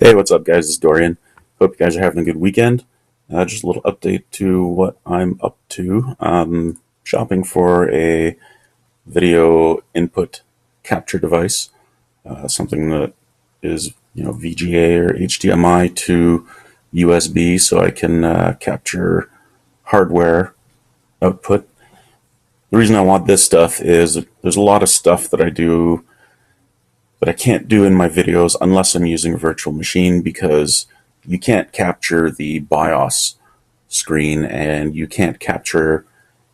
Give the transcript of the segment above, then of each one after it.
Hey, what's up, guys? It's Dorian. Hope you guys are having a good weekend. Just a little update to what I'm up to. Shopping for a video input capture device, something that is VGA or HDMI to USB, so I can capture hardware output. The reason I want this stuff is there's a lot of stuff that I do that I can't do in my videos unless I'm using a virtual machine, because you can't capture the BIOS screen and you can't capture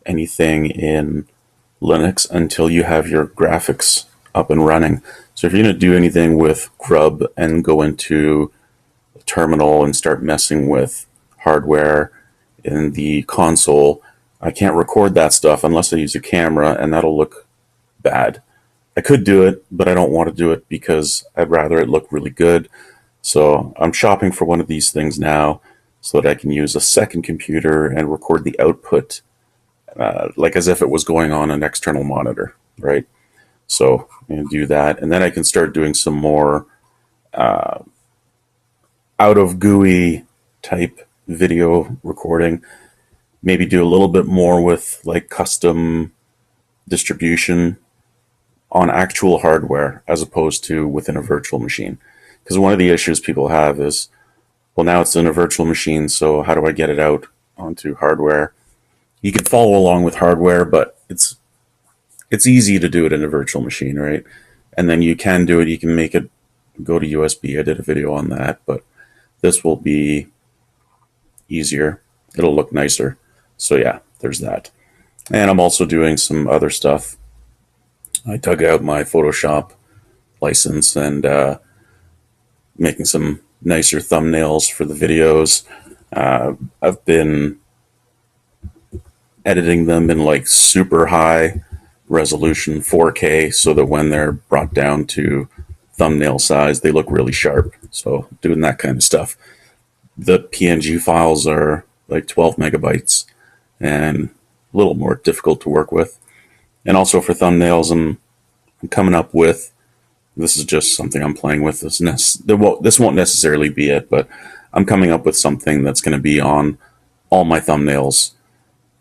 anything in Linux until you have your graphics up and running. So if you're going to do anything with Grub and go into a terminal and start messing with hardware in the console, I can't record that stuff unless I use a camera, and that'll look bad. I could do it, but I don't want to do it because I'd rather it look really good. So I'm shopping for one of these things now so that I can use a second computer and record the output like as if it was going on an external monitor, right? So I'm going to do that, and then I can start doing some more out of GUI type video recording. Maybe do a little bit more with like custom distribution on actual hardware as opposed to within a virtual machine. Because one of the issues people have is, well, now it's in a virtual machine, so how do I get it out onto hardware? You can follow along with hardware, but it's easy to do it in a virtual machine, right? And then you can do it, you can make it go to USB. I did a video on that, but this will be easier. It'll look nicer. So yeah, there's that. And I'm also doing some other stuff. I dug out my Photoshop license and making some nicer thumbnails for the videos. I've been editing them in like super high resolution 4K so that when they're brought down to thumbnail size, they look really sharp. So doing that kind of stuff. The PNG files are like 12 megabytes and a little more difficult to work with. And also for thumbnails, I'm coming up with, this is just something I'm playing with. This won't necessarily be it, but I'm coming up with something that's going to be on all my thumbnails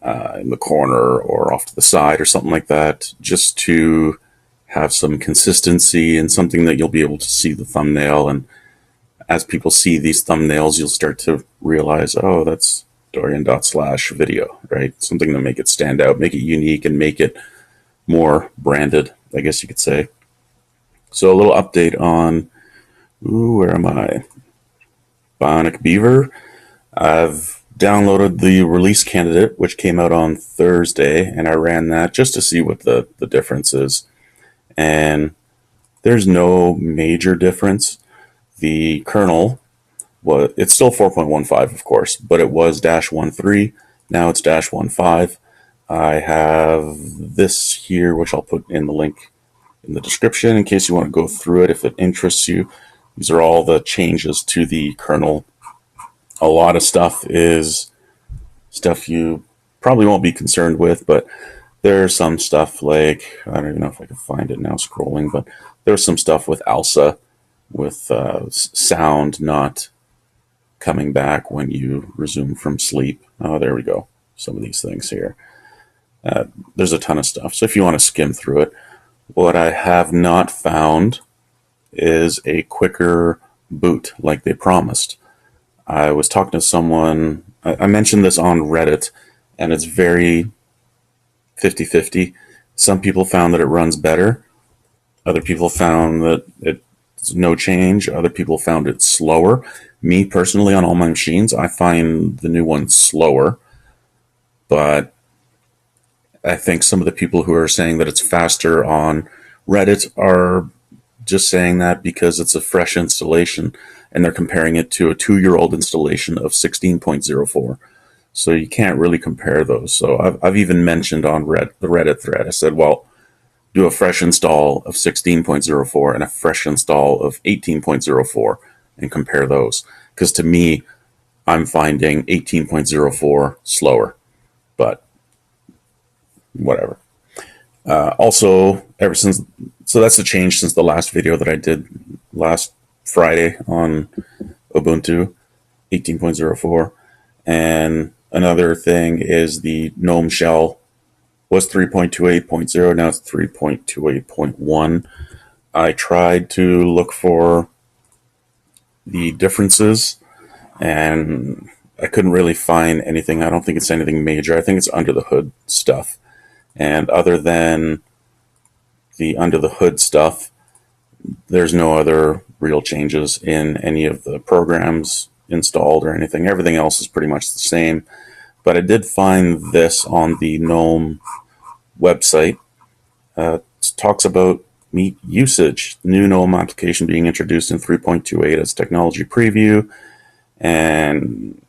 in the corner or off to the side or something like that, just to have some consistency and something that you'll be able to see the thumbnail. And as people see these thumbnails, you'll start to realize, oh, that's Dorian./video, right? Something to make it stand out, make it unique, and make it more branded, I guess you could say. So a little update on, where am I? Bionic Beaver. I've downloaded the release candidate, which came out on Thursday, and I ran that just to see what the difference is. And there's no major difference. The kernel, it's still 4.15, of course, but it was -1.3. Now it's -1.5. I have this here, which I'll put in the link in the description in case you want to go through it if it interests you. These are all the changes to the kernel. A lot of stuff is stuff you probably won't be concerned with, but there's some stuff like, I don't even know if I can find it now scrolling, but there's some stuff with ALSA, with sound not coming back when you resume from sleep. Oh, there we go. Some of these things here. There's a ton of stuff. So if you want to skim through it, what I have not found is a quicker boot like they promised. I was talking to someone, I mentioned this on Reddit, and it's very 50-50. Some people found that it runs better. Other people found that it's no change. Other people found it slower. Me personally, on all my machines, I find the new one slower. But I think some of the people who are saying that it's faster on Reddit are just saying that because it's a fresh installation, and they're comparing it to a 2-year-old installation of 16.04. So you can't really compare those. So I've even mentioned on the Reddit thread, I said, well, do a fresh install of 16.04 and a fresh install of 18.04 and compare those. Because to me, I'm finding 18.04 slower, but whatever. Also, so that's the change since the last video that I did last Friday on Ubuntu 18.04. And another thing is the Gnome shell was 3.28.0, now it's 3.28.1. I tried to look for the differences, and I couldn't really find anything. I don't think it's anything major. I think it's under the hood stuff. And other than the under the hood stuff, there's no other real changes in any of the programs installed or anything. Everything else is pretty much the same. But I did find this on the Gnome website. It talks about meat usage. New Gnome application being introduced in 3.28 as technology preview. And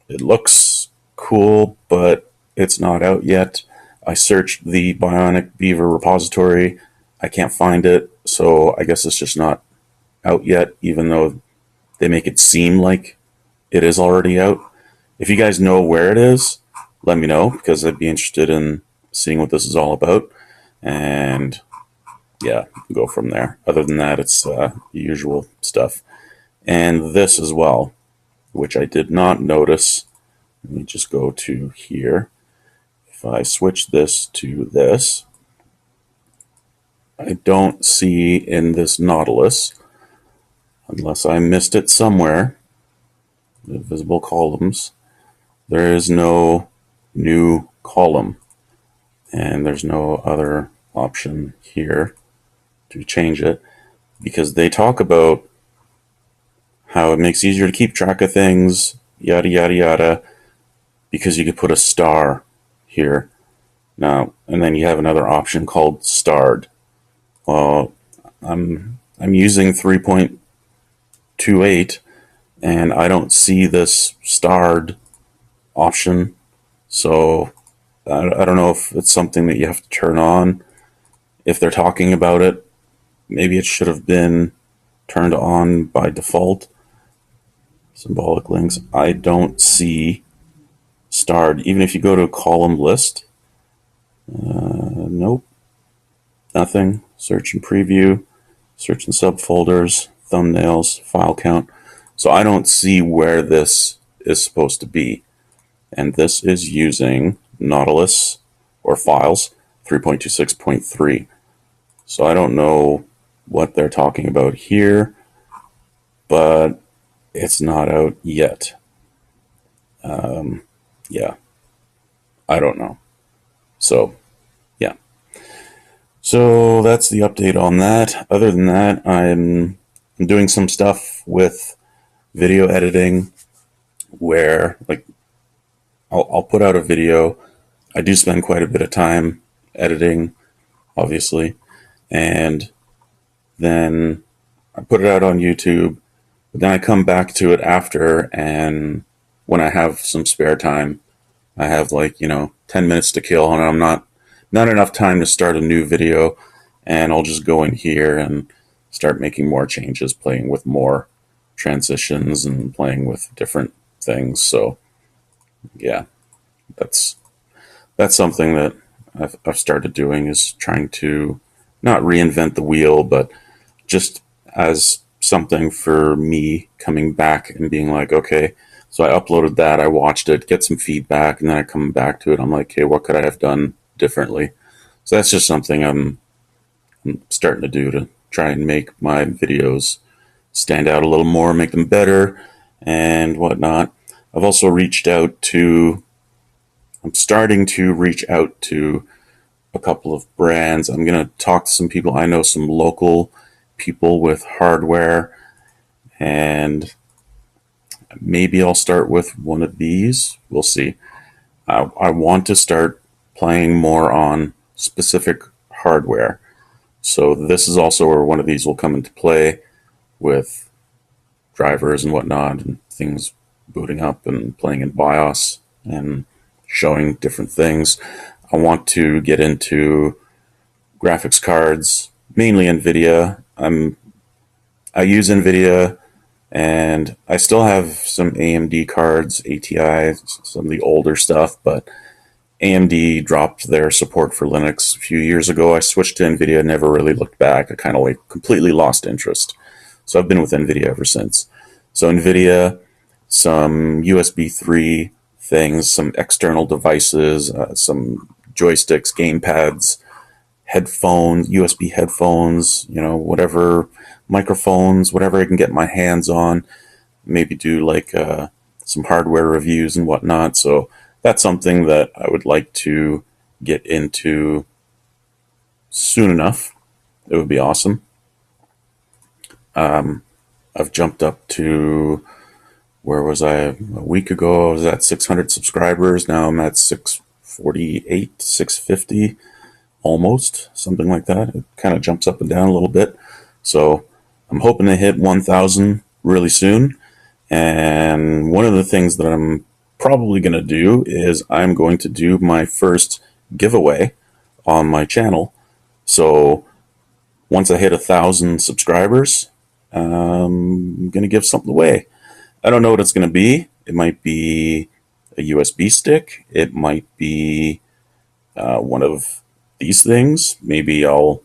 it looks cool, but it's not out yet. I searched the Bionic Beaver repository. I can't find it, so I guess it's just not out yet, even though they make it seem like it is already out. If you guys know where it is, let me know, because I'd be interested in seeing what this is all about. And yeah, go from there. Other than that, it's the usual stuff. And this as well, which I did not notice. Let me just go to here. If I switch this to this, I don't see in this Nautilus, unless I missed it somewhere, the visible columns, there is no new column. And there's no other option here to change it, because they talk about how it makes it easier to keep track of things, yada, yada, yada, because you could put a star here. Now, and then you have another option called starred. Well, I'm using 3.28, and I don't see this starred option, so I don't know if it's something that you have to turn on. If they're talking about it, maybe it should have been turned on by default. Symbolic links. I don't see starred. Even if you go to a column list, nope, nothing. Search and preview, search and subfolders, thumbnails, file count. So I don't see where this is supposed to be. And this is using Nautilus or files 3.26.3. So I don't know what they're talking about here, but it's not out yet. Yeah, I don't know. So, yeah. So that's the update on that. Other than that, I'm doing some stuff with video editing where, like, I'll put out a video. I do spend quite a bit of time editing, obviously, and then I put it out on YouTube, but then I come back to it after, and when I have some spare time, I have 10 minutes to kill, and I'm not enough time to start a new video, and I'll just go in here and start making more changes, playing with more transitions and playing with different things. So yeah, that's something that I've started doing, is trying to not reinvent the wheel, but just as something for me coming back and being like, okay, so I uploaded that, I watched it, get some feedback, and then I come back to it. I'm like, okay, what could I have done differently? So that's just something I'm starting to do to try and make my videos stand out a little more, make them better, and whatnot. I've also I'm starting to reach out to a couple of brands. I'm going to talk to some people. I know some local people with hardware, and maybe I'll start with one of these. We'll see. I want to start playing more on specific hardware. So this is also where one of these will come into play, with drivers and whatnot, and things booting up and playing in BIOS and showing different things. I want to get into graphics cards, mainly NVIDIA. I use NVIDIA, and I still have some AMD cards, ATI, some of the older stuff, but AMD dropped their support for Linux a few years ago. I switched to NVIDIA, never really looked back. I kind of completely lost interest. So I've been with NVIDIA ever since. So NVIDIA, some USB 3 things, some external devices, some joysticks, gamepads, headphones, USB headphones, whatever, microphones, whatever I can get my hands on. Maybe do like some hardware reviews and whatnot. So that's something that I would like to get into soon enough. It would be awesome. I've jumped up to, where was I a week ago? I was at 600 subscribers. Now I'm at 648, 650, almost, something like that. It kind of jumps up and down a little bit. So I'm hoping to hit 1,000 really soon. And one of the things that I'm probably going to do is I'm going to do my first giveaway on my channel. So once I hit 1,000 subscribers, I'm going to give something away. I don't know what it's going to be. It might be a USB stick. It might be one of these things. Maybe I'll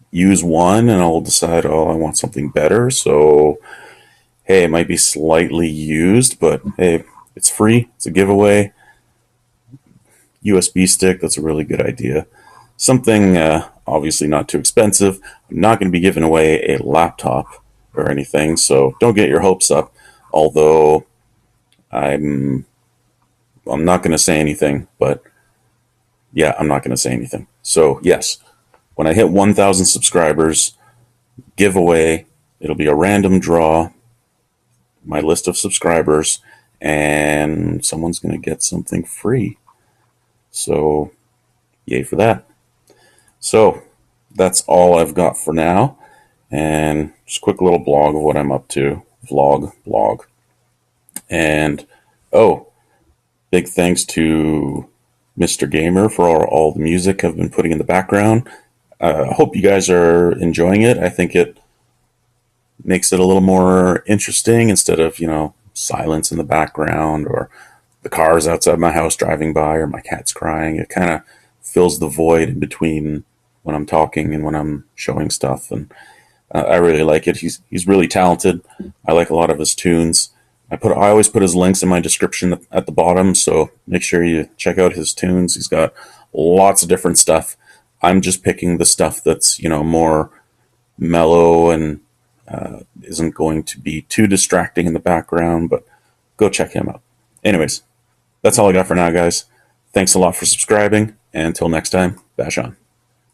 use one and I'll decide, oh, I want something better. So, hey, it might be slightly used, but hey, it's free. It's a giveaway. USB stick, that's a really good idea. Something obviously not too expensive. I'm not going to be giving away a laptop or anything, so don't get your hopes up. Although I'm not going to say anything, but yeah, I'm not going to say anything. So yes, when I hit 1,000 subscribers, giveaway, it'll be a random draw, my list of subscribers, and someone's going to get something free. So yay for that. So that's all I've got for now. And just a quick little blog of what I'm up to. Blog. And, oh, big thanks to Mr. Gamer for all the music I've been putting in the background. I hope you guys are enjoying it. I think it makes it a little more interesting instead of, silence in the background or the cars outside my house driving by or my cat's crying. It kind of fills the void in between when I'm talking and when I'm showing stuff. And I really like it. He's really talented. I like a lot of his tunes. I always put his links in my description at the bottom, so make sure you check out his tunes. He's got lots of different stuff. I'm just picking the stuff that's more mellow and isn't going to be too distracting in the background, but go check him out. Anyways, that's all I got for now, guys. Thanks a lot for subscribing, and until next time, bash on.